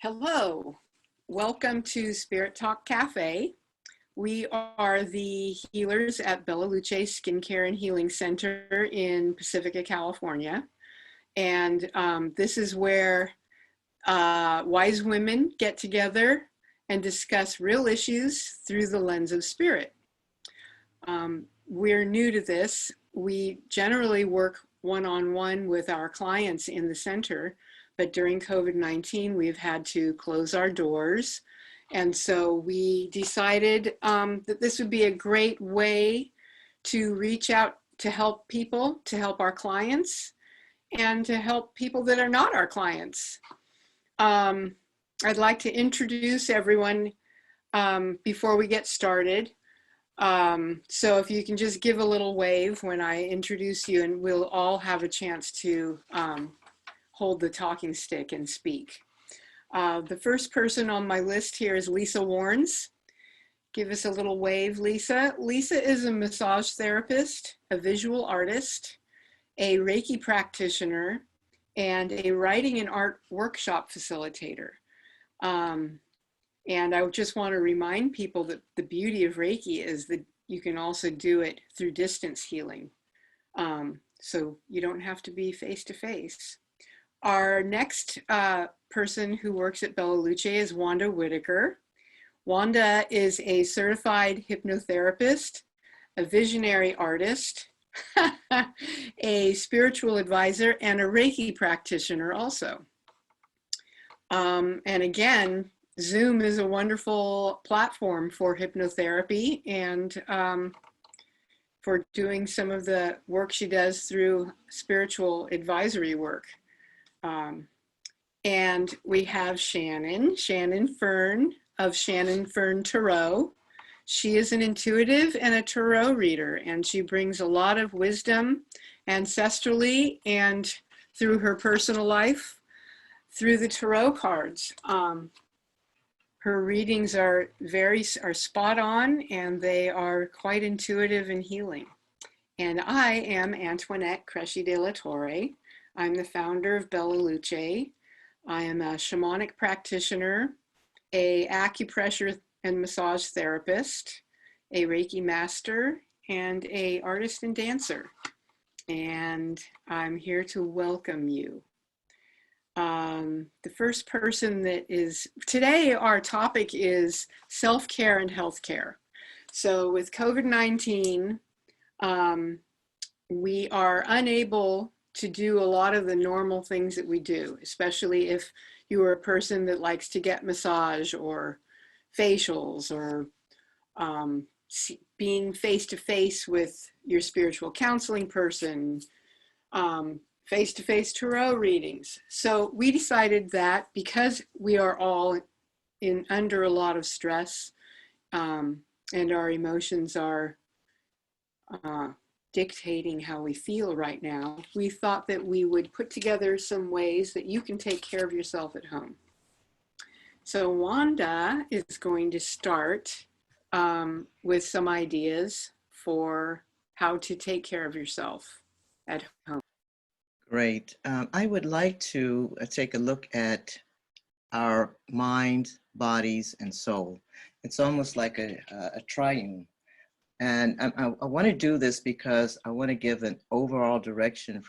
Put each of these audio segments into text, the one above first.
Hello, welcome to Spirit Talk Cafe. We are the healers at Bella Luce Skincare and Healing Center in Pacifica, California. And this is where wise women get together and discuss real issues through the lens of spirit. We're new to this. We generally work one-on-one with our clients in the center, but during COVID-19, we've had to close our doors. And so we decided that this would be a great way to reach out to help people, to help our clients, and to help people that are not our clients. I'd like to introduce everyone before we get started. So if you can just give a little wave when I introduce you, and we'll all have a chance to hold the talking stick and speak. The first person on my list here is Lisa Warnes. Give us a little wave, Lisa. Lisa is a massage therapist, a visual artist, a Reiki practitioner, and a writing and art workshop facilitator. And I just want to remind people that the beauty of Reiki is that you can also do it through distance healing. So you don't have to be face to face. Our next person who works at Bella Luce is Wanda Whitaker. Wanda is a certified hypnotherapist, a visionary artist, a spiritual advisor, and a Reiki practitioner also. And again, Zoom is a wonderful platform for hypnotherapy and for doing some of the work she does through spiritual advisory work. And we have Shannon Fern of Shannon Fern Torre. She is an intuitive and a tarot reader, and she brings a lot of wisdom ancestrally and through her personal life through the tarot cards. Her readings are spot on, and they are quite intuitive and healing. And I am Antoinette Cresci de la Torre. I'm the founder of Bella Luce. I am a shamanic practitioner, a acupressure and massage therapist, a Reiki master, and a artist and dancer. And I'm here to welcome you. The first person that is, today our topic is self-care and healthcare. So with COVID-19, we are unable to do a lot of the normal things that we do, especially if you are a person that likes to get massage or facials or being face-to-face with your spiritual counseling person, face-to-face tarot readings. So we decided that because we are all under a lot of stress and our emotions are dictating how we feel right now, we thought that we would put together some ways that you can take care of yourself at home. So Wanda is going to start with some ideas for how to take care of yourself at home. Great. I would like to take a look at our mind, bodies, and soul. It's almost like a triune. And I want to do this because I want to give an overall direction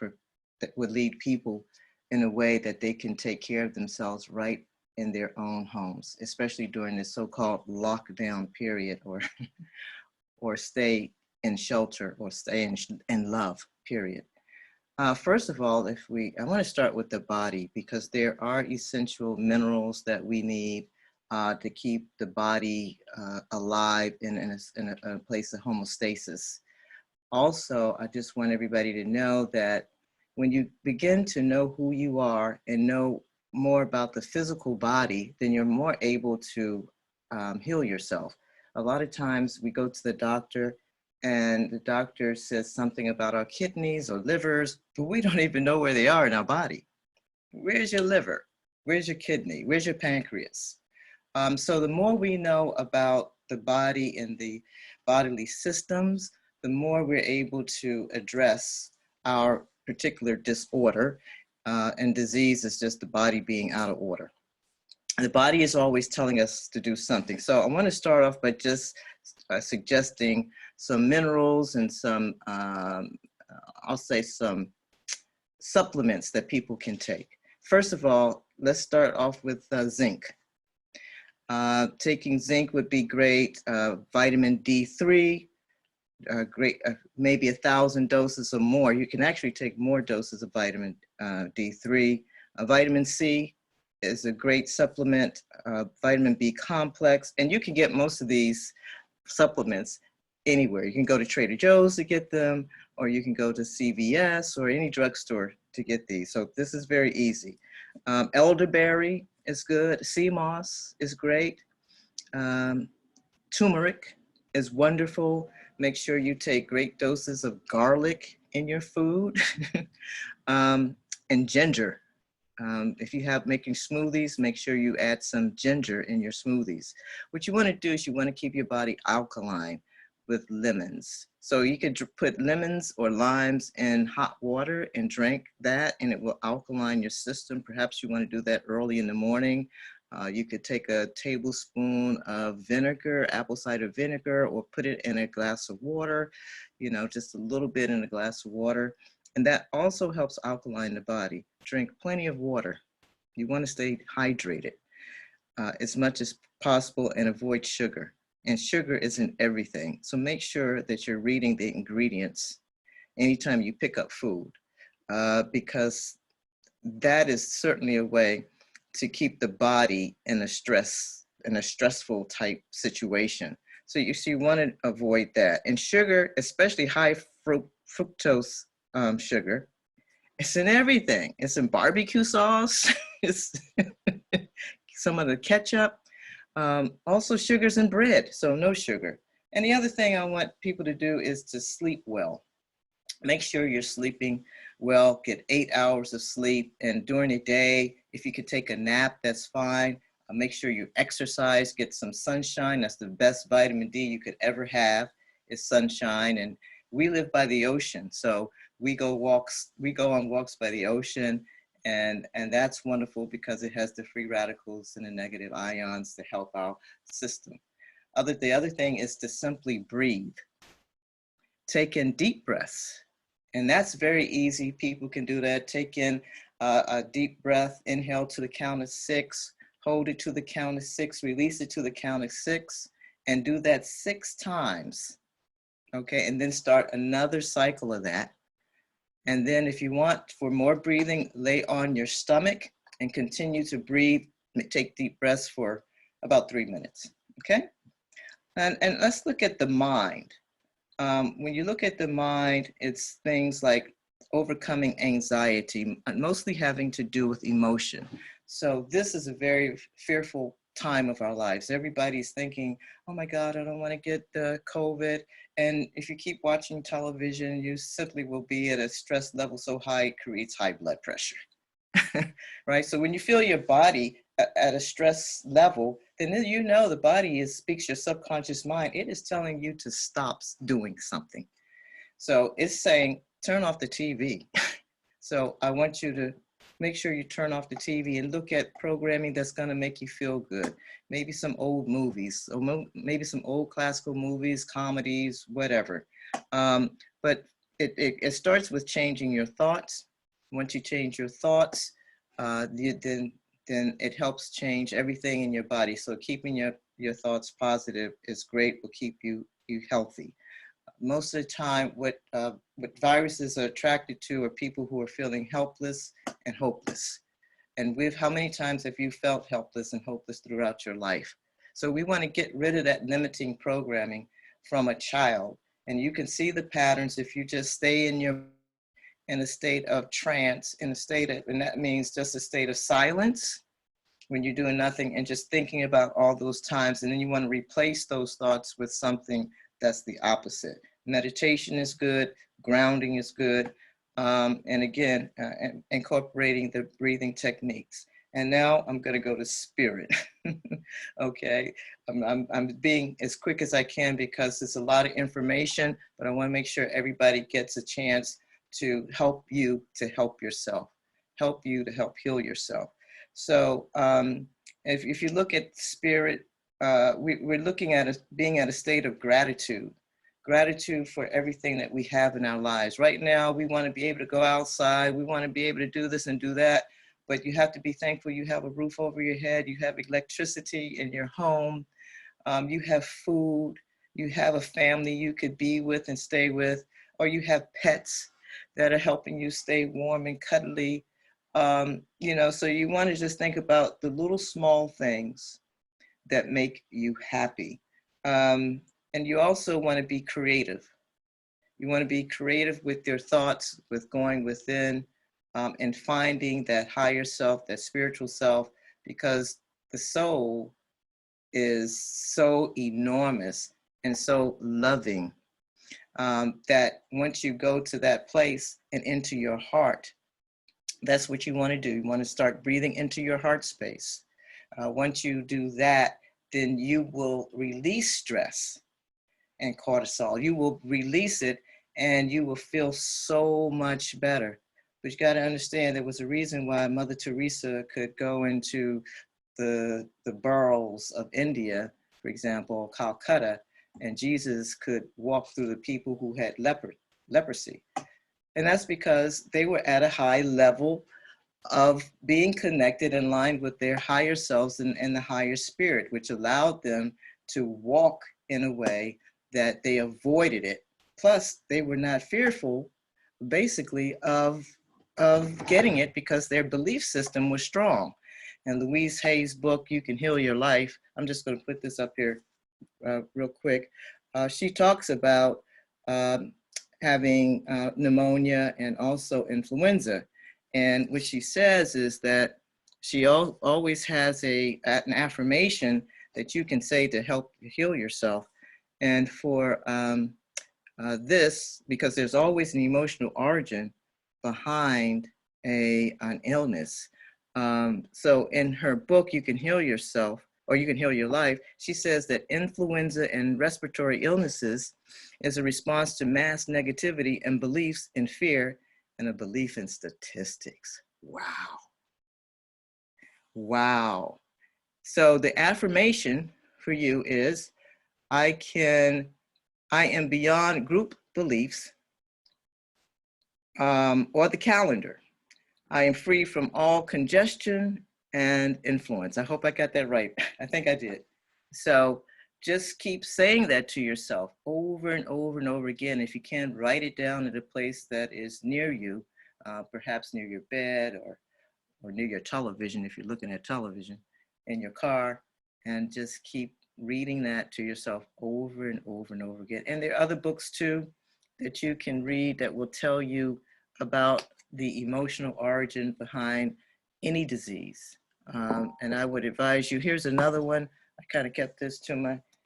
that would lead people in a way that they can take care of themselves right in their own homes, especially during this so-called lockdown period, or stay in shelter, or stay in love period. First of all, I want to start with the body, because there are essential minerals that we need to keep the body alive in a place of homeostasis. Also, I just want everybody to know that when you begin to know who you are and know more about the physical body, then you're more able to heal yourself. A lot of times we go to the doctor and the doctor says something about our kidneys or livers, but we don't even know where they are in our body. Where's your liver? Where's your kidney? Where's your pancreas? So the more we know about the body and the bodily systems, the more we're able to address our particular disorder. And disease is just the body being out of order. The body is always telling us to do something. So I want to start off by just suggesting some minerals and some, I'll say some supplements that people can take. First of all, let's start off with zinc. Taking zinc would be great. Vitamin D3, great, maybe 1,000 doses or more. You can actually take more doses of vitamin D3. Vitamin C is a great supplement. Vitamin B complex, and you can get most of these supplements anywhere. You can go to Trader Joe's to get them, or you can go to CVS or any drugstore to get these. So this is very easy. Elderberry is good. Sea moss is great. Turmeric is wonderful. Make sure you take great doses of garlic in your food. And ginger. If you have making smoothies, make sure you add some ginger in your smoothies. What you want to do is you want to keep your body alkaline with lemons. So you could put lemons or limes in hot water and drink that, and it will alkaline your system. Perhaps you want to do that early in the morning. You could take a tablespoon of vinegar, apple cider vinegar, or put it in a glass of water, you know, just a little bit in a glass of water. And that also helps alkaline the body. Drink plenty of water. You want to stay hydrated as much as possible and avoid sugar. And sugar isn't everything. So make sure that you're reading the ingredients anytime you pick up food, because that is certainly a way to keep the body in a stressful type situation. So you want to avoid that. And sugar, especially high fructose sugar, it's in everything. It's in barbecue sauce. It's some of the ketchup. Also sugars in bread, so no sugar. And the other thing I want people to do is to sleep well. Make sure you're sleeping well, get 8 hours of sleep. And during the day, if you could take a nap, that's fine. Make sure you exercise, get some sunshine. That's the best vitamin D you could ever have, is sunshine. And we live by the ocean, so we go on walks by the ocean. And that's wonderful because it has the free radicals and the negative ions to help our system. The other thing is to simply breathe. Take in deep breaths. And that's very easy. People can do that. Take in a deep breath, inhale to the count of 6, hold it to the count of 6, release it to the count of 6, and do that 6 times. Okay, and then start another cycle of that. And then if you want for more breathing, lay on your stomach and continue to breathe. Take deep breaths for about 3 minutes, okay? And let's look at the mind. When you look at the mind, it's things like overcoming anxiety, mostly having to do with emotion. So this is a very fearful time of our lives. Everybody's thinking, oh my God, I don't want to get COVID. And if you keep watching television, you simply will be at a stress level so high it creates high blood pressure, right? So when you feel your body at a stress level, then you know the body speaks your subconscious mind. It is telling you to stop doing something. So it's saying, turn off the TV. So I want you to make sure you turn off the TV and look at programming that's going to make you feel good. Maybe some old movies, or maybe some old classical movies, comedies, whatever. But it starts with changing your thoughts. Once you change your thoughts, then it helps change everything in your body. So keeping your thoughts positive is great, will keep you healthy. Most of the time, what viruses are attracted to are people who are feeling helpless and hopeless. And how many times have you felt helpless and hopeless throughout your life? So we want to get rid of that limiting programming from a child. And you can see the patterns if you just stay in a state of trance, and that means just a state of silence when you're doing nothing and just thinking about all those times. And then you want to replace those thoughts with something that's the opposite. Meditation is good, grounding is good, and again, incorporating the breathing techniques. And now I'm going to go to spirit. Okay, I'm being as quick as I can because it's a lot of information, but I want to make sure everybody gets a chance to help you to help yourself, help you to help heal yourself. So if you look at spirit, we're looking at being at a state of gratitude. Gratitude for everything that we have in our lives. Right now, we want to be able to go outside. We want to be able to do this and do that. But you have to be thankful you have a roof over your head. You have electricity in your home. You have food. You have a family you could be with and stay with. Or you have pets that are helping you stay warm and cuddly. So you want to just think about the little small things that make you happy. And you also want to be creative. You want to be creative with your thoughts, with going within and finding that higher self, that spiritual self, because the soul is so enormous and so loving that once you go to that place and into your heart, that's what you want to do. You want to start breathing into your heart space. Once you do that, then you will release stress and cortisol. You will release it and you will feel so much better. But you got to understand there was a reason why Mother Teresa could go into the boroughs of India, for example, Calcutta, and Jesus could walk through the people who had leprosy. And that's because they were at a high level of being connected and aligned with their higher selves and the higher spirit, which allowed them to walk in a way that they avoided it. Plus, they were not fearful, basically, of getting it because their belief system was strong. And Louise Hay's book, You Can Heal Your Life, I'm just going to put this up here real quick. She talks about having pneumonia and also influenza. And what she says is that she always has an affirmation that you can say to help heal yourself. And for this, because there's always an emotional origin behind an illness. So in her book, You Can Heal Yourself, or You Can Heal Your Life, she says that influenza and respiratory illnesses is a response to mass negativity and beliefs in fear and a belief in statistics. Wow. Wow. So the affirmation for you is, I am beyond group beliefs or the calendar. I am free from all congestion and influence. I hope I got that right. I think I did. So just keep saying that to yourself over and over and over again. If you can, write it down at a place that is near you, perhaps near your bed or near your television if you're looking at television, in your car, and just keep reading that to yourself over and over and over again. And there are other books too that you can read that will tell you about the emotional origin behind any disease. And I would advise you, here's another one. I kind of kept this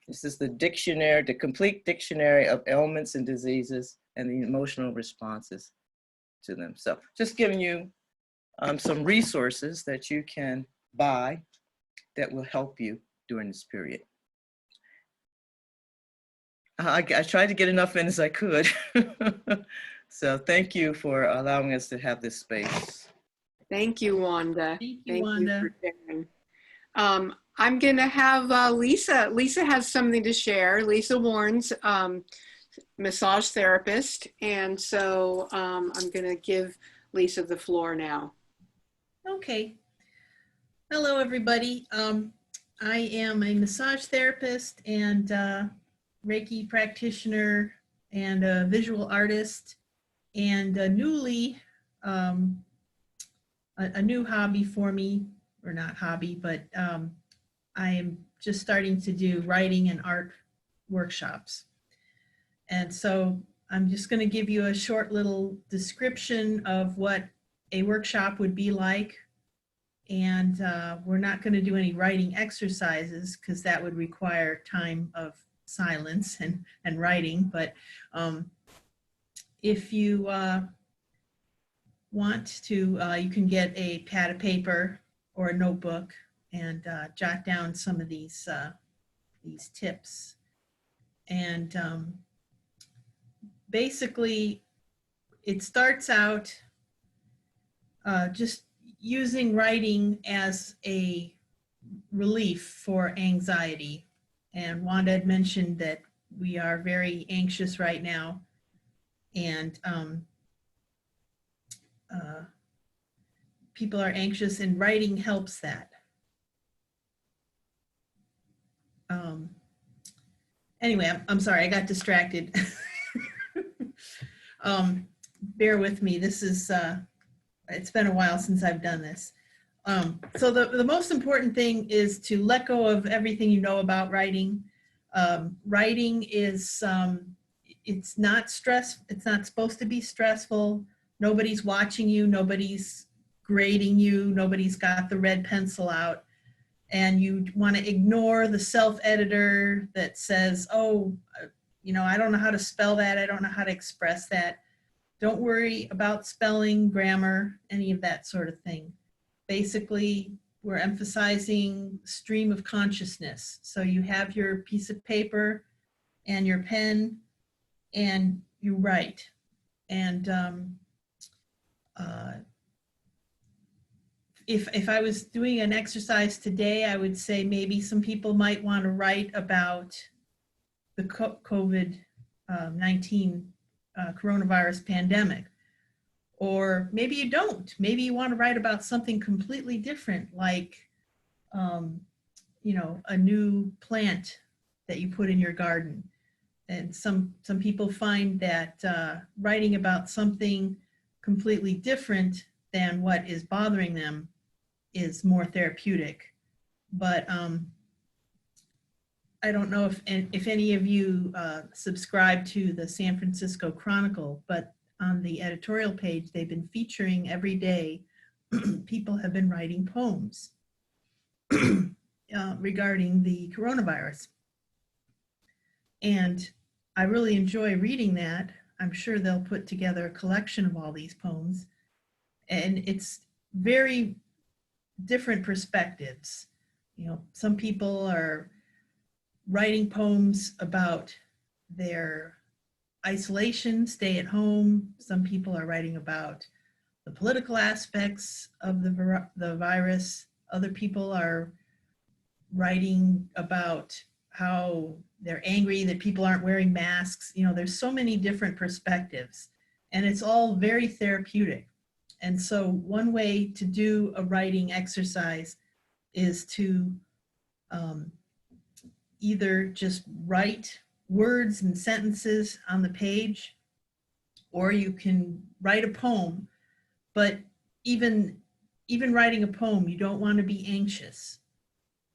this is the dictionary, the complete dictionary of ailments and diseases and the emotional responses to them. So just giving you some resources that you can buy that will help you during this period. I tried to get enough in as I could. So thank you for allowing us to have this space. Thank you, Wanda. Thank you, Wanda. For sharing. I'm going to have Lisa. Lisa has something to share. Lisa Warren's massage therapist. And so I'm going to give Lisa the floor now. Okay. Hello, everybody. I am a massage therapist and Reiki practitioner and a visual artist, and a new hobby for me, or not hobby, but I am just starting to do writing and art workshops. And so I'm just going to give you a short little description of what a workshop would be like. And we're not going to do any writing exercises because that would require time of silence and writing. But if you want to, you can get a pad of paper or a notebook and jot down some of these tips. And basically, it starts out just using writing as a relief for anxiety. And Wanda had mentioned that we are very anxious right now. And people are anxious, and writing helps that. Anyway, I'm sorry, I got distracted. Bear with me. This is, it's been a while since I've done this. So the most important thing is to let go of everything you know about writing. Writing is, it's not supposed to be stressful. Nobody's watching you, nobody's grading you, nobody's got the red pencil out. And you want to ignore the self-editor that says, oh, you know, I don't know how to spell that. I don't know how to express that. Don't worry about spelling, grammar, any of that sort of thing. Basically, we're emphasizing stream of consciousness. So you have your piece of paper and your pen and you write. And if I was doing an exercise today, I would say maybe some people might want to write about the COVID-19 coronavirus pandemic. Or maybe you don't. Maybe you want to write about something completely different, like, you know, a new plant that you put in your garden. And some people find that writing about something completely different than what is bothering them is more therapeutic. But I don't know if any of you subscribe to the San Francisco Chronicle, but on the editorial page, they've been featuring every day, people have been writing poems regarding the coronavirus. And I really enjoy reading that. I'm sure they'll put together a collection of all these poems. And it's very different perspectives. You know, some people are writing poems about their isolation, stay at home. Some people are writing about the political aspects of the virus. Other people are writing about how they're angry that people aren't wearing masks. You know, there's so many different perspectives, and it's all very therapeutic. And so one way to do a writing exercise is to either just write words and sentences on the page, or you can write a poem. But even writing a poem, you don't want to be anxious.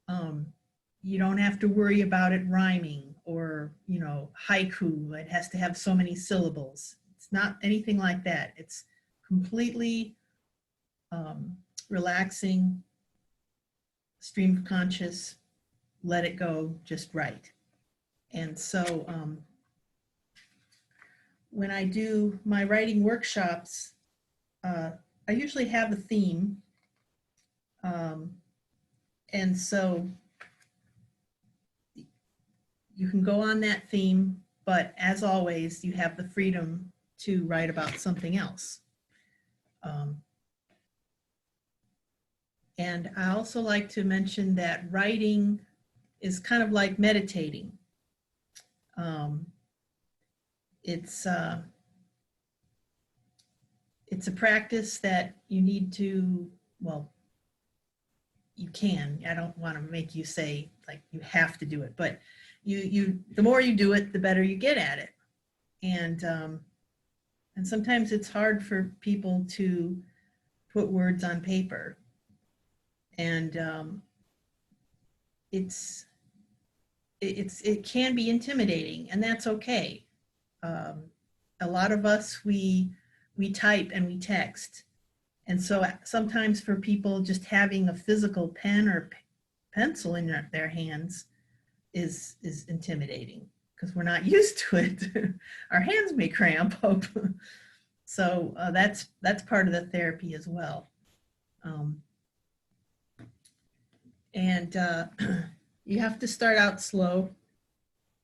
You don't have to worry about it rhyming or, you know, haiku. It has to have so many syllables. It's not anything like that. It's completely relaxing, stream of conscious, let it go, just write. And so when I do my writing workshops, I usually have a theme. And so you can go on that theme, but as always, you have the freedom to write about something else. And I also like to mention that writing is kind of like meditating. It's a practice that you need to, well, you can. I don't want to make you say like you have to do it, but the more you do it, the better you get at it. And sometimes it's hard for people to put words on paper. And it can be intimidating, and that's okay. A lot of us, we type and we text. And so sometimes for people, just having a physical pen or pencil in their hands is intimidating because we're not used to it. Our hands may cramp up. So that's part of the therapy as well. And you have to start out slow,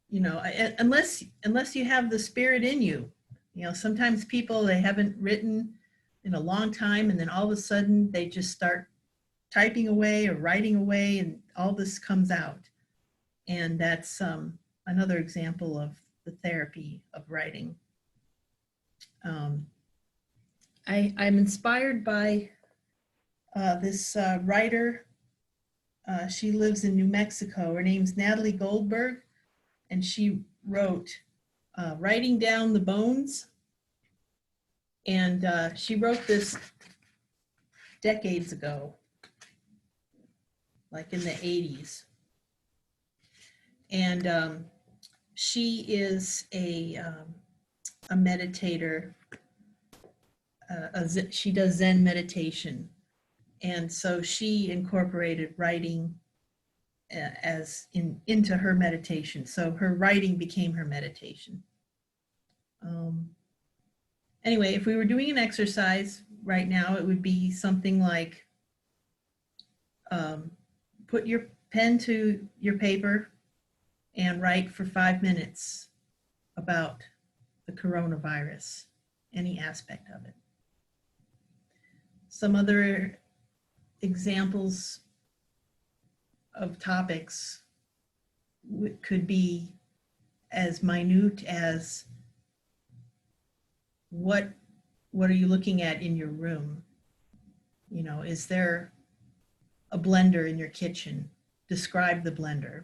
you know, unless you have the spirit in you. You know, sometimes people, they haven't written in a long time, and then all of a sudden they just start typing away or writing away, and all this comes out. And that's another example of the therapy of writing. I'm inspired by this writer. She lives in New Mexico. Her name's Natalie Goldberg, and she wrote Writing Down the Bones. And she wrote this decades ago, like in the 80s. And she is a meditator. She does Zen meditation. And so she incorporated writing into her meditation. So her writing became her meditation. Anyway, if we were doing an exercise right now, it would be something like put your pen to your paper and write for 5 minutes about the coronavirus, any aspect of it. Some other examples of topics could be as minute as what are you looking at in your room? You know, is there a blender in your kitchen? Describe the blender.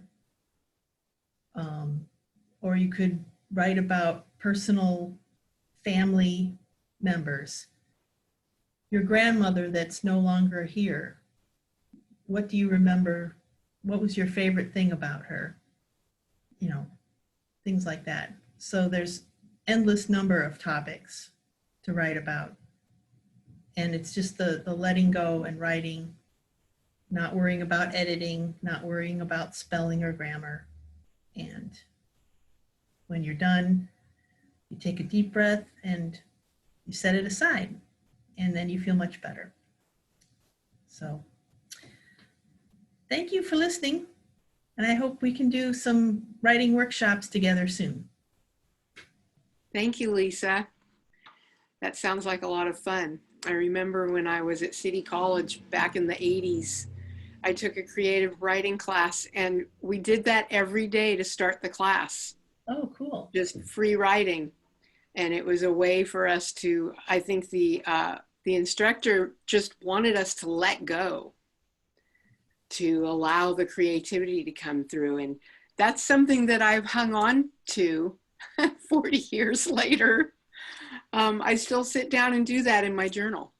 Or you could write about personal family members. Your grandmother that's no longer here. What do you remember? What was your favorite thing about her? You know, things like that. So there's endless number of topics to write about. And it's just the letting go and writing, not worrying about editing, not worrying about spelling or grammar. And when you're done, you take a deep breath and you set it aside, and then you feel much better. So thank you for listening, and I hope we can do some writing workshops together soon. Thank you, Lisa. That sounds like a lot of fun. I remember when I was at City College back in the 80s, I took a creative writing class, and we did that every day to start the class. Oh, cool. Just free writing. And it was a way for us to, I think the instructor just wanted us to let go, to allow the creativity to come through. And that's something that I've hung on to 40 years later. I still sit down and do that in my journal.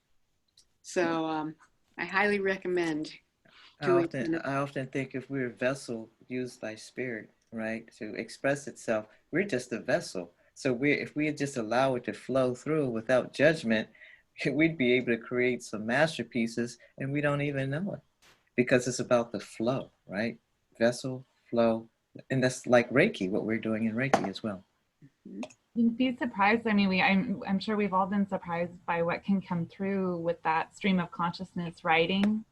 So I highly recommend doing it. I often think if we're a vessel used by spirit, right, to express itself, we're just a vessel. So if we just allow it to flow through without judgment, we'd be able to create some masterpieces, and we don't even know it, because it's about the flow, right? Vessel, flow, and that's like Reiki, what we're doing in Reiki as well. You'd be surprised. I mean, I'm sure we've all been surprised by what can come through with that stream of consciousness writing.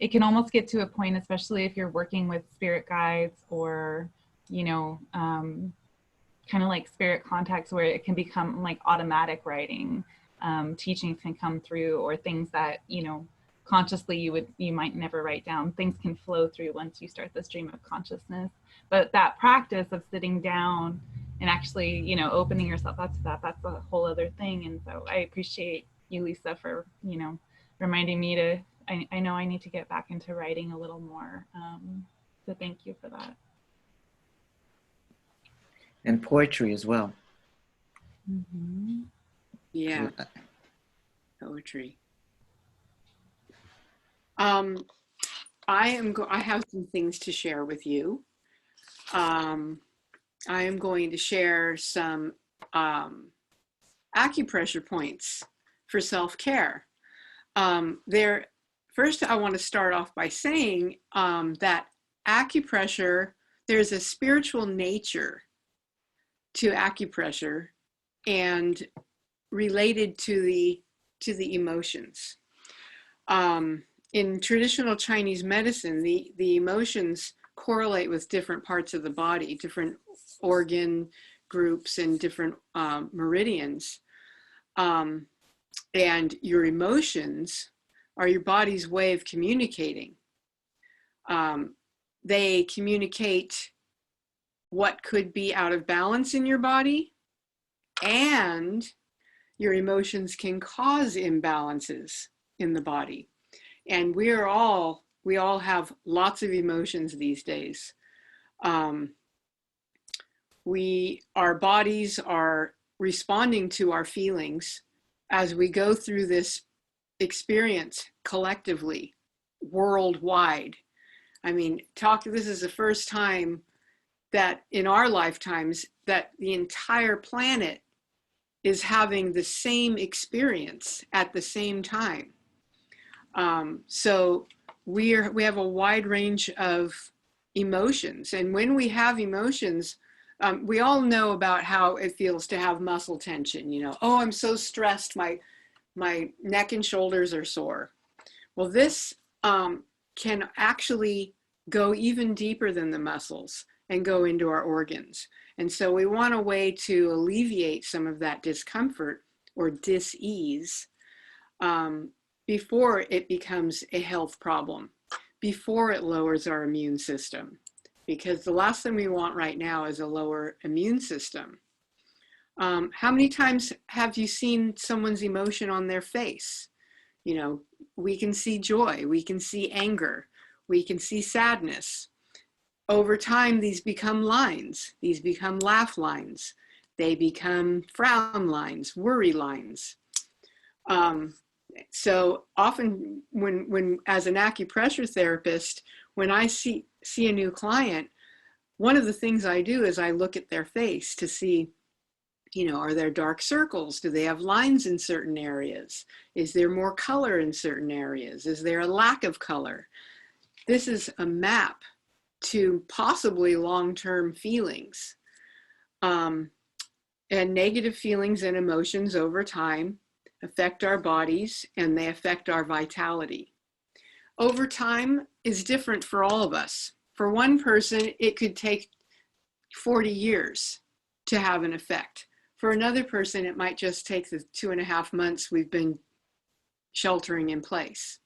It can almost get to a point, especially if you're working with spirit guides or, you know, kind of like spirit contacts, where it can become like automatic writing. Teachings can come through, or things that, you know, consciously you might never write down. Things can flow through once you start the stream of consciousness. But that practice of sitting down and actually, you know, opening yourself up to that's a whole other thing. And so I appreciate you, Lisa, for, you know, reminding me to, I know I need to get back into writing a little more. So thank you for that. And poetry as well. Mm-hmm. Yeah, poetry. I have some things to share with you. I am going to share some acupressure points for self-care. First, I want to start off by saying that acupressure, there's a spiritual nature to acupressure and related to the emotions. In traditional Chinese medicine, the emotions correlate with different parts of the body, different organ groups and different meridians. And your emotions are your body's way of communicating. They communicate what could be out of balance in your body, and your emotions can cause imbalances in the body. And we all have lots of emotions these days. Our bodies are responding to our feelings as we go through this experience collectively, worldwide. I mean, this is the first time that in our lifetimes that the entire planet is having the same experience at the same time. So we have a wide range of emotions. And when we have emotions, we all know about how it feels to have muscle tension. You know, oh, I'm so stressed, my neck and shoulders are sore. Well, this can actually go even deeper than the muscles and go into our organs. And so we want a way to alleviate some of that discomfort or dis-ease before it becomes a health problem, before it lowers our immune system. Because the last thing we want right now is a lower immune system. How many times have you seen someone's emotion on their face? You know, we can see joy, we can see anger, we can see sadness. Over time, these become lines. These become laugh lines. They become frown lines, worry lines. So often when as an acupressure therapist, when I see a new client, one of the things I do is I look at their face to see, you know, are there dark circles? Do they have lines in certain areas? Is there more color in certain areas? Is there a lack of color? This is a map to possibly long-term feelings. And negative feelings and emotions over time affect our bodies, and they affect our vitality. Over time is different for all of us. For one person, it could take 40 years to have an effect. For another person, it might just take the 2.5 months we've been sheltering in place.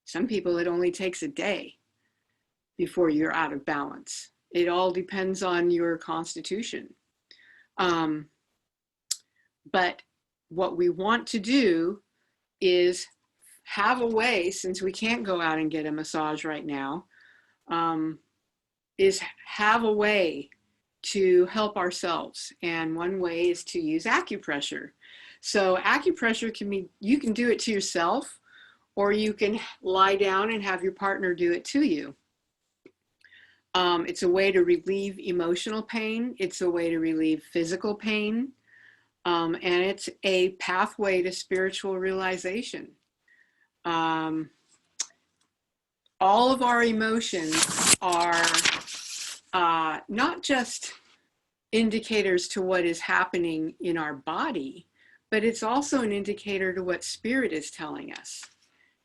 Some people, it only takes a day before you're out of balance. It all depends on your constitution. But what we want to do is have a way, since we can't go out and get a massage right now, is have a way to help ourselves. And one way is to use acupressure. So acupressure can be, you can do it to yourself, or you can lie down and have your partner do it to you. It's a way to relieve emotional pain. It's a way to relieve physical pain. And it's a pathway to spiritual realization. All of our emotions are not just indicators to what is happening in our body, but it's also an indicator to what spirit is telling us.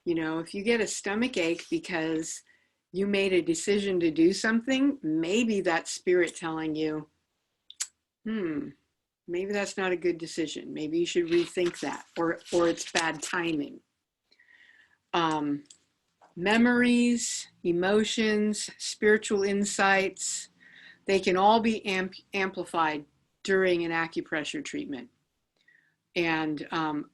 You know, if you get a stomach ache because you made a decision to do something, maybe that's spirit telling you, maybe that's not a good decision. Maybe you should rethink that, or it's bad timing. Memories, emotions, spiritual insights, they can all be amplified during an acupressure treatment. And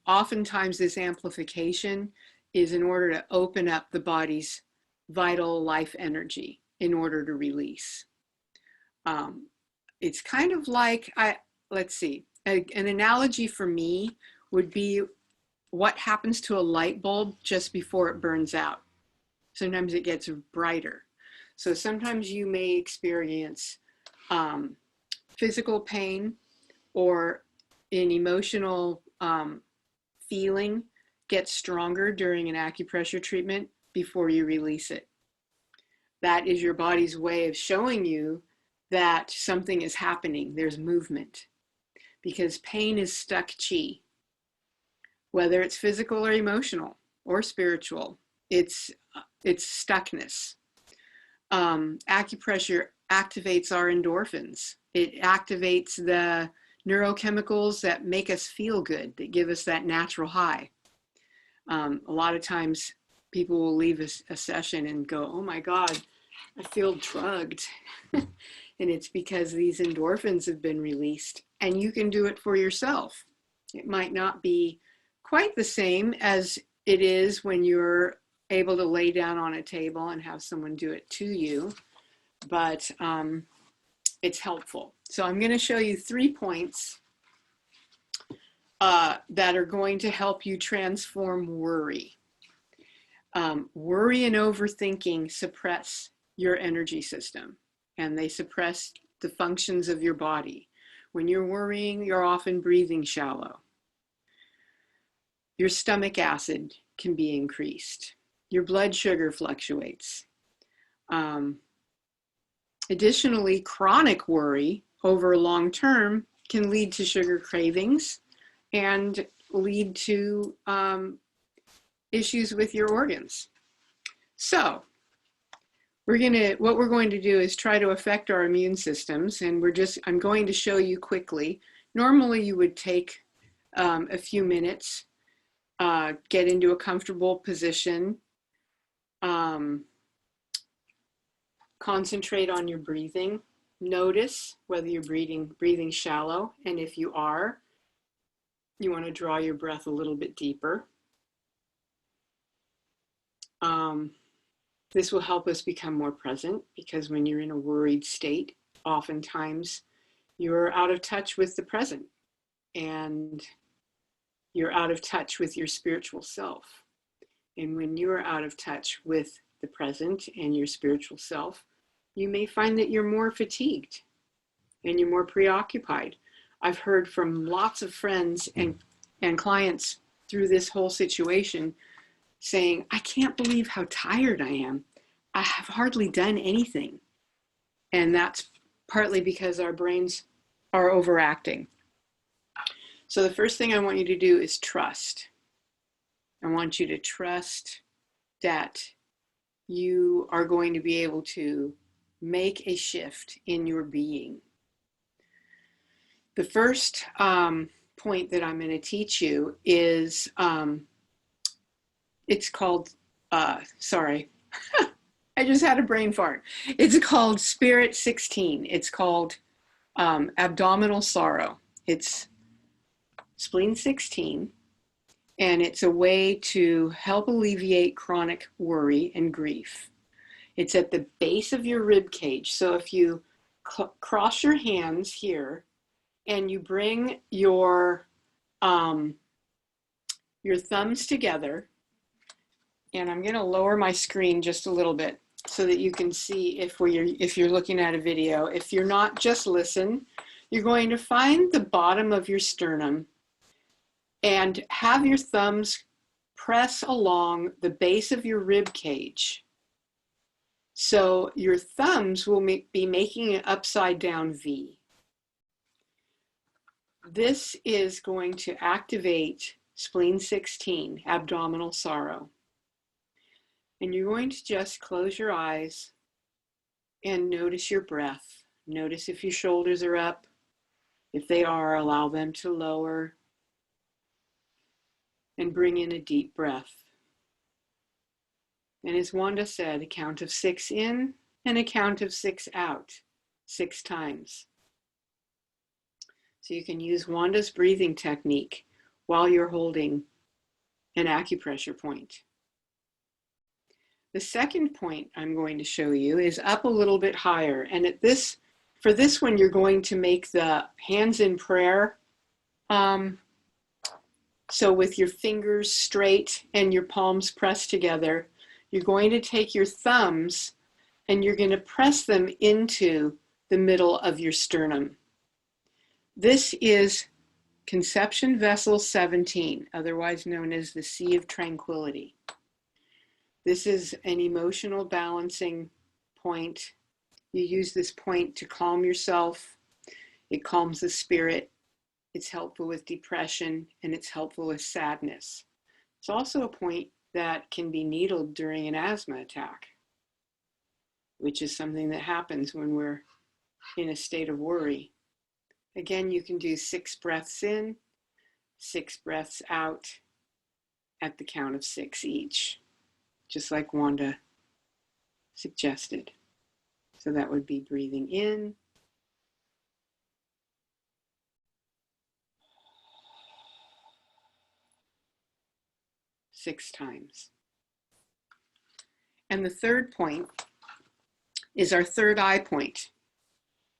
oftentimes this amplification is in order to open up the body's vital life energy in order to release. It's kind of like, let's see, an analogy for me would be what happens to a light bulb just before it burns out. Sometimes it gets brighter. So sometimes you may experience physical pain, or an emotional feeling gets stronger during an acupressure treatment before you release it. That is your body's way of showing you that something is happening. There's movement, because pain is stuck chi. Whether it's physical or emotional or spiritual, it's stuckness. Acupressure activates our endorphins. It activates the neurochemicals that make us feel good, that give us that natural high. A lot of times people will leave a session and go, oh my God, I feel drugged. And it's because these endorphins have been released, and you can do it for yourself. It might not be quite the same as it is when you're able to lay down on a table and have someone do it to you, but it's helpful. So I'm going to show you 3 points that are going to help you transform worry. Worry and overthinking suppress your energy system, and they suppress the functions of your body. When you're worrying, you're often breathing shallow. Your stomach acid can be increased. Your blood sugar fluctuates. Additionally, chronic worry over long term can lead to sugar cravings and lead to issues with your organs. So what we're going to do is try to affect our immune systems, and I'm going to show you quickly. Normally you would take a few minutes, get into a comfortable position, concentrate on your breathing, notice whether you're breathing shallow, and if you are, you want to draw your breath a little bit deeper. This will help us become more present, because when you're in a worried state, oftentimes you're out of touch with the present, and you're out of touch with your spiritual self. And when you're out of touch with the present and your spiritual self, you may find that you're more fatigued and you're more preoccupied. I've heard from lots of friends and clients through this whole situation saying, I can't believe how tired I am. I have hardly done anything. And that's partly because our brains are overacting. So the first thing I want you to do is trust. I want you to trust that you are going to be able to make a shift in your being. The first point that I'm going to teach you is, it's called, sorry, I just had a brain fart. It's called Spirit 16. It's called abdominal sorrow. It's spleen 16, and it's a way to help alleviate chronic worry and grief. It's at the base of your rib cage. So if you cross your hands here and you bring your thumbs together, and I'm going to lower my screen just a little bit so that you can see if you're looking at a video. If you're not, just listen. You're going to find the bottom of your sternum and have your thumbs press along the base of your rib cage. So your thumbs will be making an upside down V. This is going to activate spleen 16, abdominal sorrow. And you're going to just close your eyes and notice your breath. Notice if your shoulders are up. If they are, allow them to lower. And bring in a deep breath. And as Wanda said, a count of 6 in and a count of 6 out, 6 times. So you can use Wanda's breathing technique while you're holding an acupressure point. The second point I'm going to show you is up a little bit higher. And for this one, you're going to make the hands in prayer. So with your fingers straight and your palms pressed together, you're going to take your thumbs and you're going to press them into the middle of your sternum. This is conception vessel 17, otherwise known as the Sea of Tranquility. This is an emotional balancing point. You use this point to calm yourself. It calms the spirit. It's helpful with depression, and it's helpful with sadness. It's also a point that can be needled during an asthma attack, which is something that happens when we're in a state of worry. Again, you can do 6 breaths in, 6 breaths out, at the count of 6 each, just like Wanda suggested. So that would be breathing in, six times. And the third point is our third eye point.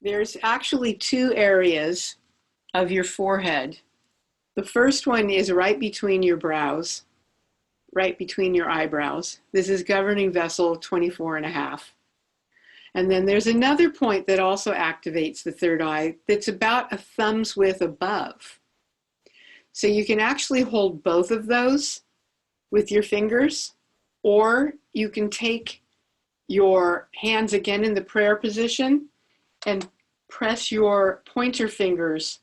There's actually 2 areas of your forehead. The first one is right between your brows, right between your eyebrows. This is governing vessel 24.5. And then there's another point that also activates the third eye that's about a thumb's width above. So you can actually hold both of those with your fingers, or you can take your hands again in the prayer position and press your pointer fingers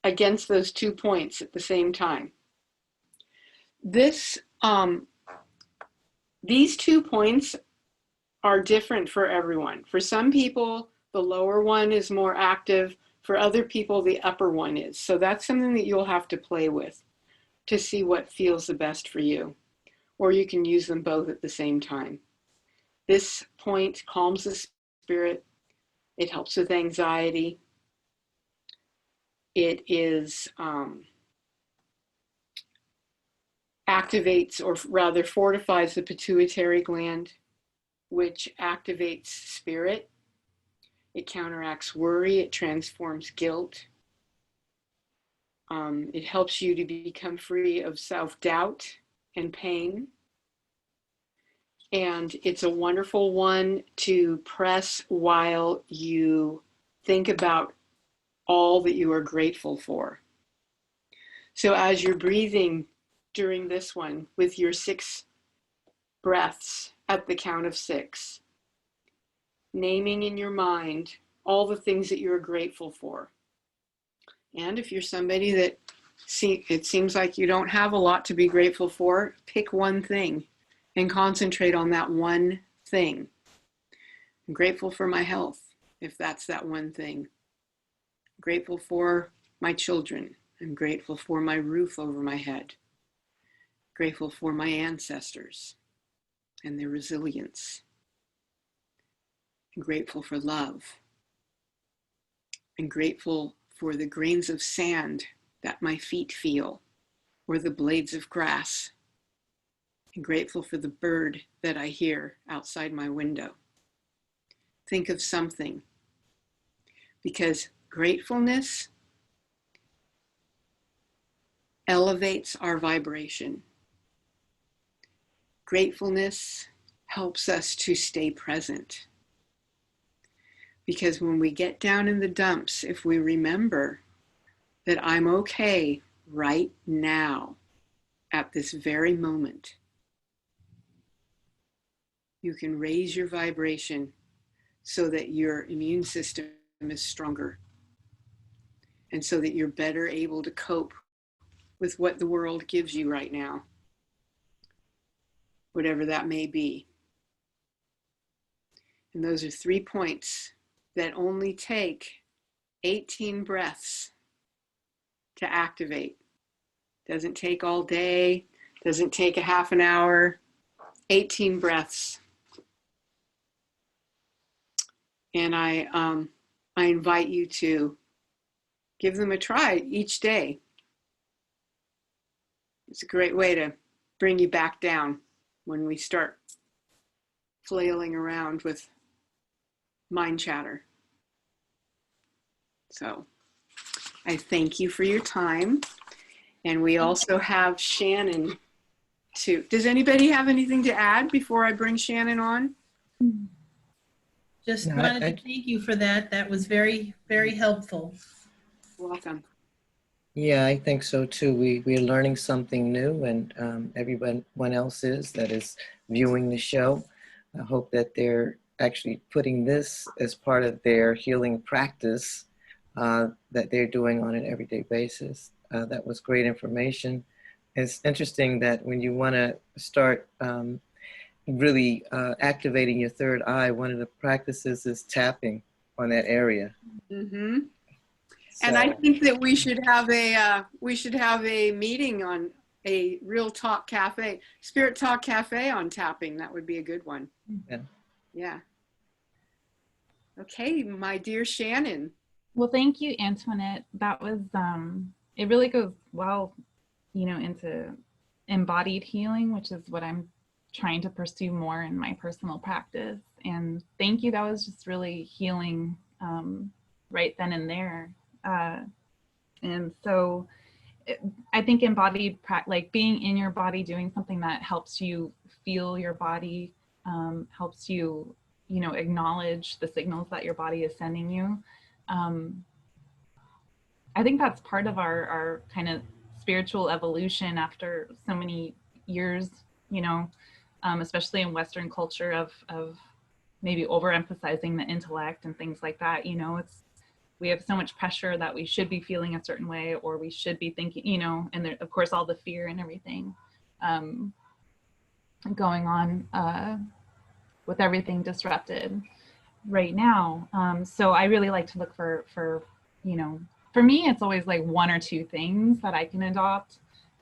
against those 2 points at the same time. These 2 points are different for everyone. For some people, the lower one is more active. For other people, the upper one is. So that's something that you'll have to play with to see what feels the best for you. Or you can use them both at the same time. This point calms the spirit. It helps with anxiety. It is activates, or rather fortifies, the pituitary gland, which activates spirit. It counteracts worry. It transforms guilt. It helps you to become free of self-doubt and pain. And it's a wonderful one to press while you think about all that you are grateful for. So as you're breathing during this one with your 6 breaths at the count of 6, naming in your mind all the things that you're grateful for. And if you're somebody that it seems like you don't have a lot to be grateful for, pick one thing and concentrate on that one thing. I'm grateful for my health, if that's that one thing. I'm grateful for my children. I'm grateful for my roof over my head. Grateful for my ancestors and their resilience. I'm grateful for love. I'm grateful for the grains of sand that my feet feel, or the blades of grass. I'm grateful for the bird that I hear outside my window. Think of something, because gratefulness elevates our vibration. Gratefulness helps us to stay present. Because when we get down in the dumps, if we remember that I'm okay right now, at this very moment, you can raise your vibration so that your immune system is stronger, and so that you're better able to cope with what the world gives you right now, whatever that may be. And those are 3 points that only take 18 breaths to activate. Doesn't take all day, doesn't take a half an hour, 18 breaths. And I invite you to give them a try each day. It's a great way to bring you back down when we start flailing around with mind chatter. So I thank you for your time. And we also have Shannon too. Does anybody have anything to add before I bring Shannon on? Just wanted to thank you for that. That was very, very helpful. Welcome. Yeah, I think so too. We're learning something new, and everyone else that is viewing the show. I hope that they're actually putting this as part of their healing practice that they're doing on an everyday basis. That was great information. It's interesting that when you want to start really activating your third eye, one of the practices is tapping on that area. Mm-hmm. So, And I think that we should have a meeting a real talk cafe, Spirit Talk Cafe on tapping. That would be a good one. Yeah. Yeah. Okay, my dear Shannon. Well, thank you, Antoinette. That was, it really goes well, into embodied healing, which is what I'm trying to pursue more in my personal practice. And thank you. That was just really healing right then and there. And so I think embodied, like being in your body, doing something that helps you feel your body, helps you, acknowledge the signals that your body is sending you. I think that's part of our kind of spiritual evolution after so many years, especially in Western culture of maybe overemphasizing the intellect and things like that. We have so much pressure that we should be feeling a certain way, or we should be thinking, and there, of course, all the fear and everything going on with everything disrupted right now. So I really like to look for for me, it's always like one or two things that I can adopt,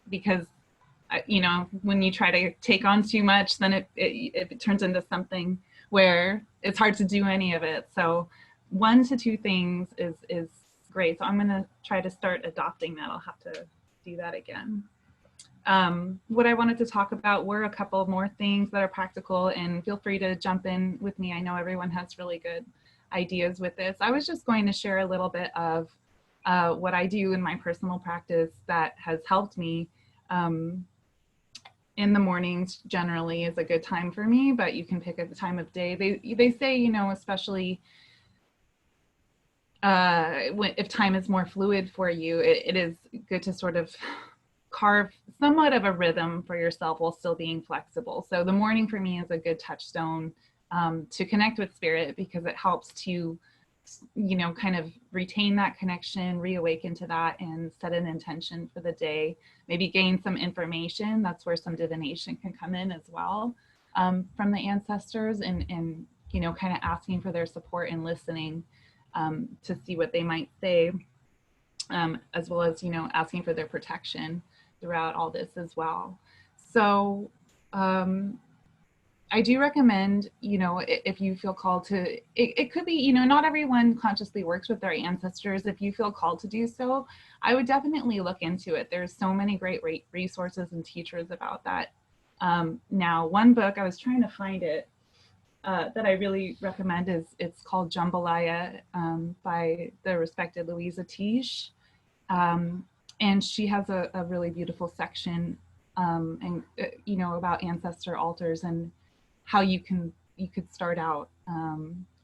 because when you try to take on too much, then it turns into something where it's hard to do any of it. So 1 to 2 things is great. So I'm going to try to start adopting that. I'll have to do that again. What I wanted to talk about were a couple more things that are practical, and feel free to jump in with me. I know everyone has really good ideas with this. I was just going to share a little bit of what I do in my personal practice that has helped me. In the mornings generally is a good time for me, but you can pick a time of day. They say, especially if time is more fluid for you, it is good to sort of carve somewhat of a rhythm for yourself while still being flexible. So the morning for me is a good touchstone to connect with spirit, because it helps to, kind of retain that connection, reawaken to that, and set an intention for the day. Maybe gain some information. That's where some divination can come in as well from the ancestors, and kind of asking for their support and listening to see what they might say, as well as, asking for their protection throughout all this as well. So I do recommend, if you feel called to, it could be, not everyone consciously works with their ancestors. If you feel called to do so, I would definitely look into it. There's so many great resources and teachers about that. Now, one book, I was trying to find it, that I really recommend it's called Jambalaya by the respected Louisa Tiche. And she has a really beautiful section about ancestor altars, and how you could start out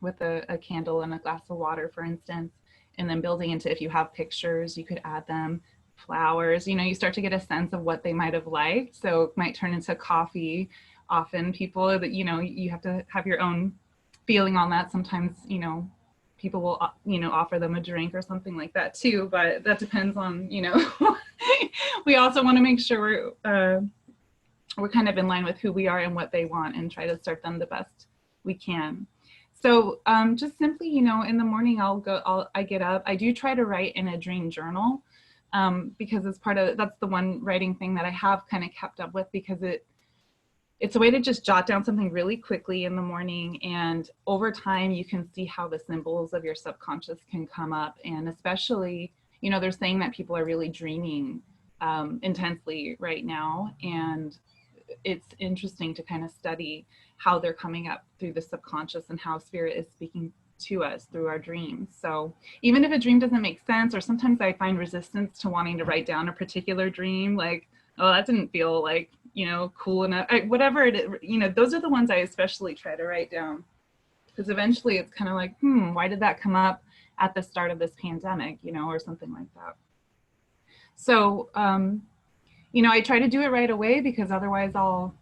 with a candle and a glass of water, for instance, and then building into, if you have pictures, you could add them, flowers, you start to get a sense of what they might have liked. So it might turn into coffee. Often people that, you have to have your own feeling on that. Sometimes, people will, offer them a drink or something like that too, but that depends on, we also want to make sure we're kind of in line with who we are and what they want, and try to serve them the best we can. So just simply, in the morning, I get up, I do try to write in a dream journal, because it's that's the one writing thing that I have kind of kept up with, because it's a way to just jot down something really quickly in the morning, and over time you can see how the symbols of your subconscious can come up. And especially, they're saying that people are really dreaming intensely right now, and it's interesting to kind of study how they're coming up through the subconscious and how spirit is speaking to us through our dreams. So even if a dream doesn't make sense, or sometimes I find resistance to wanting to write down a particular dream, like, oh, that didn't feel like, cool enough, whatever it is, those are the ones I especially try to write down, because eventually it's kind of like, why did that come up at the start of this pandemic, or something like that. So, I try to do it right away, because otherwise I'll,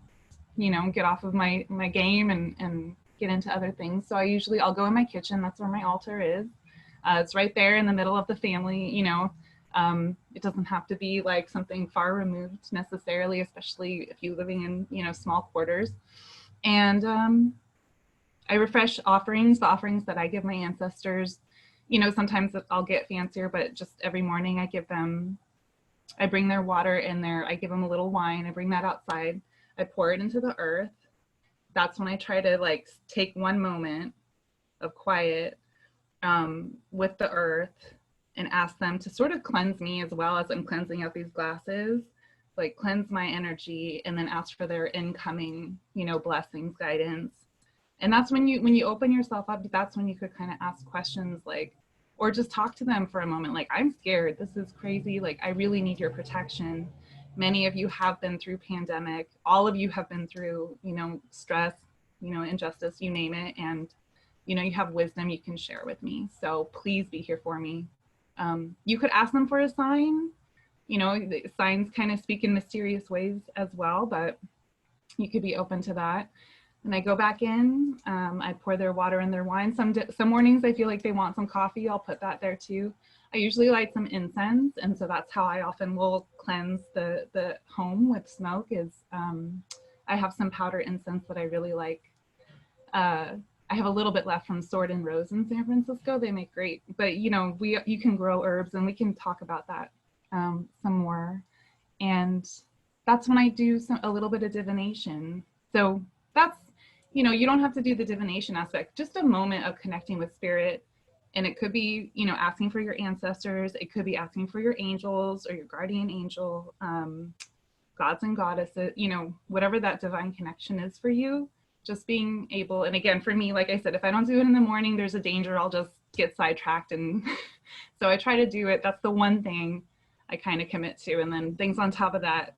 get off of my game and get into other things. So I'll go in my kitchen. That's where my altar is. It's right there in the middle of the family, it doesn't have to be like something far removed necessarily, especially if you're living in, small quarters. And I refresh the offerings that I give my ancestors. Sometimes I'll get fancier, but just every morning I give them I bring their water in there. I give them a little wine. I bring that outside. I pour it into the earth. That's when I try to like take one moment of quiet with the earth and ask them to sort of cleanse me as well as I'm cleansing out these glasses, like cleanse my energy, and then ask for their incoming, you know, blessings, guidance. And that's when you open yourself up, that's when you could kind of ask questions like, or just talk to them for a moment. Like, I'm scared, this is crazy. Like, I really need your protection. Many of you have been through pandemic. All of you have been through, you know, stress, you know, injustice, you name it. And, you know, you have wisdom you can share with me. So please be here for me. You could ask them for a sign. You know, the signs kind of speak in mysterious ways as well, but you could be open to that. And I go back in, I pour their water and their wine. Some mornings I feel like they want some coffee, I'll put that there too. I usually light some incense, and so that's how I often will cleanse the home with smoke is I have some powder incense that I really like. I have a little bit left from Sword and Rose in San Francisco. They make great, but you know, you can grow herbs, and we can talk about that some more. And that's when I do a little bit of divination. So that's, you know, you don't have to do the divination aspect, just a moment of connecting with spirit. And it could be, you know, asking for your ancestors. It could be asking for your angels or your guardian angel, gods and goddesses, you know, whatever that divine connection is for you. Just being able, and again, for me, like I said, if I don't do it in the morning, there's a danger I'll just get sidetracked. And so I try to do it. That's the one thing I kind of commit to. And then things on top of that,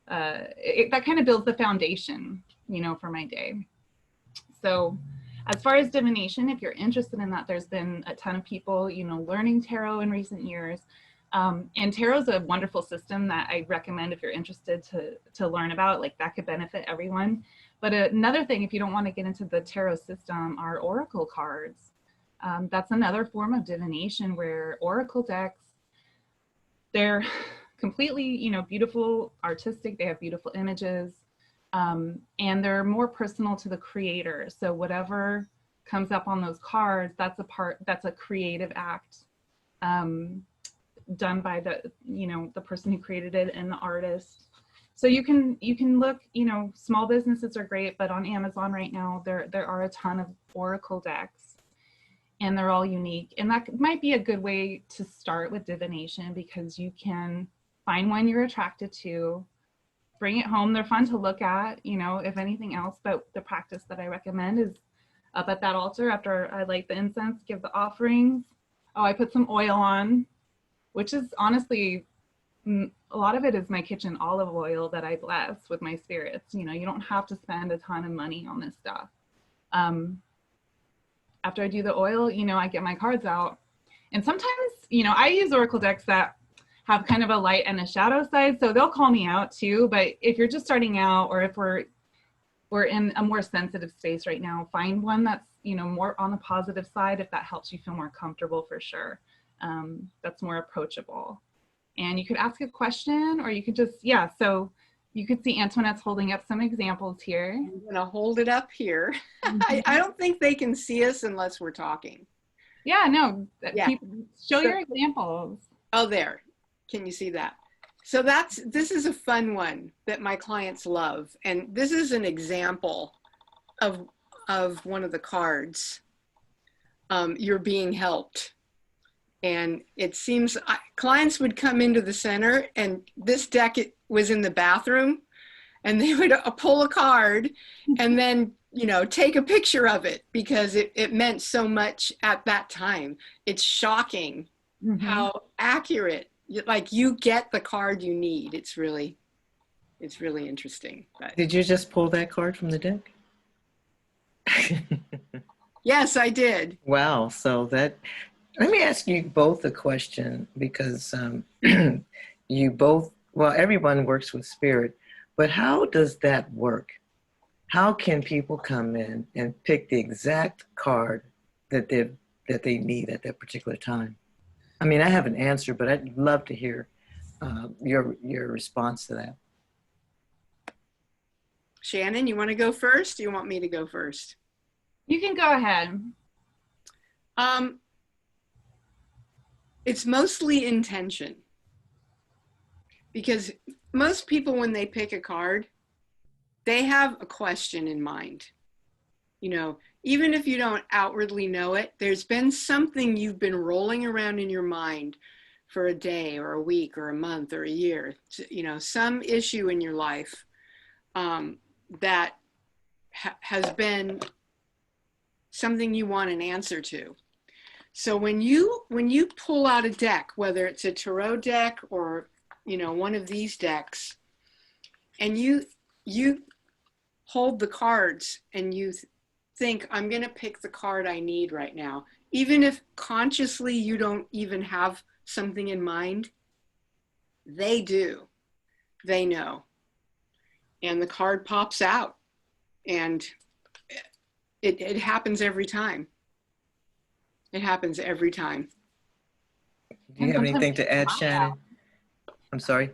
that kind of builds the foundation, you know, for my day. So as far as divination, if you're interested in that, there's been a ton of people, you know, learning tarot in recent years. And tarot is a wonderful system that I recommend if you're interested to learn about. Like, that could benefit everyone. But another thing, if you don't want to get into the tarot system, are oracle cards. That's another form of divination, where oracle decks, they're completely, you know, beautiful, artistic. They have beautiful images, and they're more personal to the creator. So whatever comes up on those cards, that's a creative act done by the, you know, the person who created it and the artist. So you can look, you know, small businesses are great, but on Amazon right now, there are a ton of oracle decks, and they're all unique. And that might be a good way to start with divination, because you can find one you're attracted to, bring it home. They're fun to look at, you know, if anything else. But the practice that I recommend is up at that altar after I light the incense, give the offerings. Oh, I put some oil on, which is honestly, a lot of it is my kitchen olive oil that I bless with my spirits. You know, you don't have to spend a ton of money on this stuff. After I do the oil, you know, I get my cards out. And sometimes, you know, I use oracle decks that have kind of a light and a shadow side, so they'll call me out too. But if you're just starting out, or if we're in a more sensitive space right now, find one that's, you know, more on the positive side, if that helps you feel more comfortable, for sure. That's more approachable. And you could ask a question, or you could just, yeah, so you could see Antoinette's holding up some examples here. I'm gonna hold it up here. I don't think they can see us unless we're talking. Yeah, no, Yeah. people, show your examples. Oh, there. Can you see that? So this is a fun one that my clients love. And this is an example of one of the cards. You're being helped. And it seems clients would come into the center, and this deck was in the bathroom, and they would pull a card and then, you know, take a picture of it, because it meant so much at that time. It's shocking how accurate, like, you get the card you need. It's really interesting. But Did you just pull that card from the deck? yes, I did. Wow. So let me ask you both a question, because you both, well, everyone works with spirit, but how does that work? How can people come in and pick the exact card that they need at that particular time? I mean, I have an answer, but I'd love to hear your response to that. Shannon, you want to go first? Do you want me to go first? You can go ahead. It's mostly intention. because most people, when they pick a card, they have a question in mind. You know, even if you don't outwardly know it, there's been something you've been rolling around in your mind for a day or a week or a month or a year, you know, some issue in your life that has been something you want an answer to. So when you pull out a deck, whether it's a tarot deck or, you know, one of these decks, and you hold the cards and you think, I'm going to pick the card I need right now, even if consciously you don't even have something in mind, they do. They know. And the card pops out, and it happens every time. It happens every time. Do you have anything to add, Shannon? I'm sorry.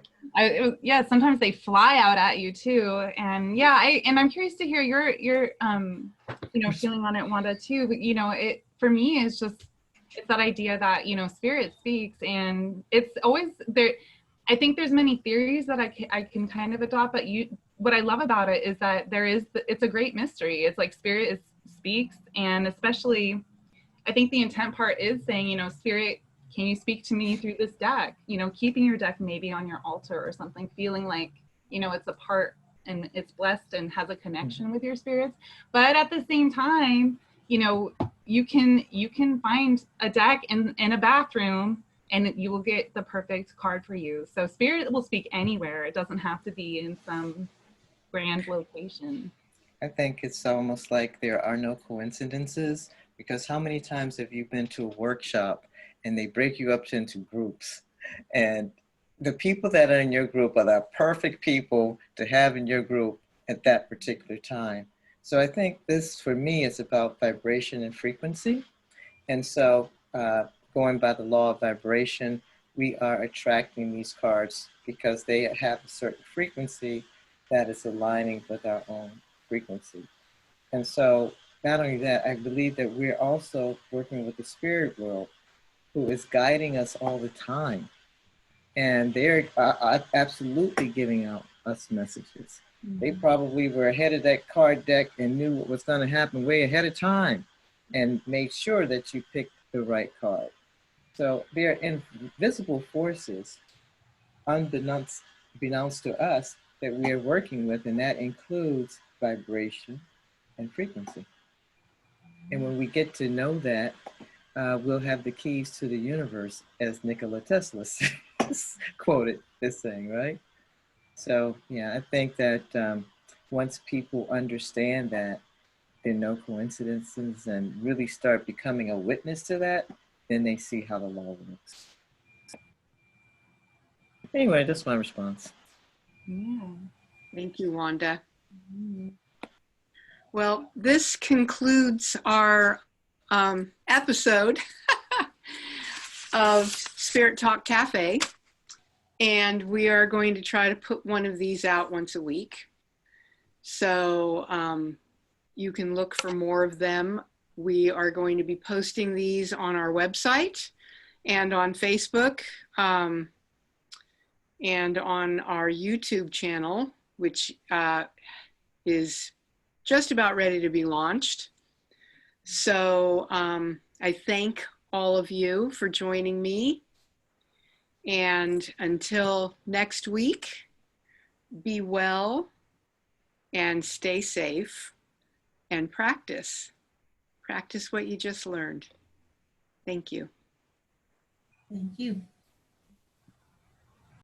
Yeah, sometimes they fly out at you too, and yeah, I'm curious to hear your you know, feeling on it, Wanda, too. But you know, it for me is just, it's that idea that, you know, spirit speaks, and it's always there. I think there's many theories that I can kind of adopt, but what I love about it is that it's a great mystery. It's like spirit speaks, and especially I think the intent part is saying, you know, spirit, can you speak to me through this deck? You know, keeping your deck maybe on your altar or something, feeling like, you know, it's a part and it's blessed and has a connection with your spirits. But at the same time, you know, you can find a deck in a bathroom and you will get the perfect card for you. So spirit will speak anywhere. It doesn't have to be in some grand location. I think it's almost like there are no coincidences, because how many times have you been to a workshop and they break you up into groups, and the people that are in your group are the perfect people to have in your group at that particular time. So I think this, for me, is about vibration and frequency. And so going by the law of vibration, we are attracting these cards because they have a certain frequency that is aligning with our own frequency. And so not only that, I believe that we're also working with the spirit world, who is guiding us all the time. And they're absolutely giving out us messages. Mm-hmm. They probably were ahead of that card deck and knew what was going to happen way ahead of time and made sure that you picked the right card. So they're invisible forces, unbeknownst to us, that we are working with, and that includes vibration and frequency. And when we get to know that, we'll have the keys to the universe, as Nikola Tesla quoted this thing, right? So, yeah, I think that once people understand that there are no coincidences and really start becoming a witness to that, then they see how the law works. Anyway, that's my response. Yeah. Thank you, Wanda. Mm-hmm. Well, this concludes our episode of Spirit Talk Cafe, and we are going to try to put one of these out once a week. So you can look for more of them. We are going to be posting these on our website and on Facebook and on our YouTube channel, which is just about ready to be launched. So I thank all of you for joining me. And until next week, be well and stay safe and practice. Practice what you just learned. Thank you. Thank you.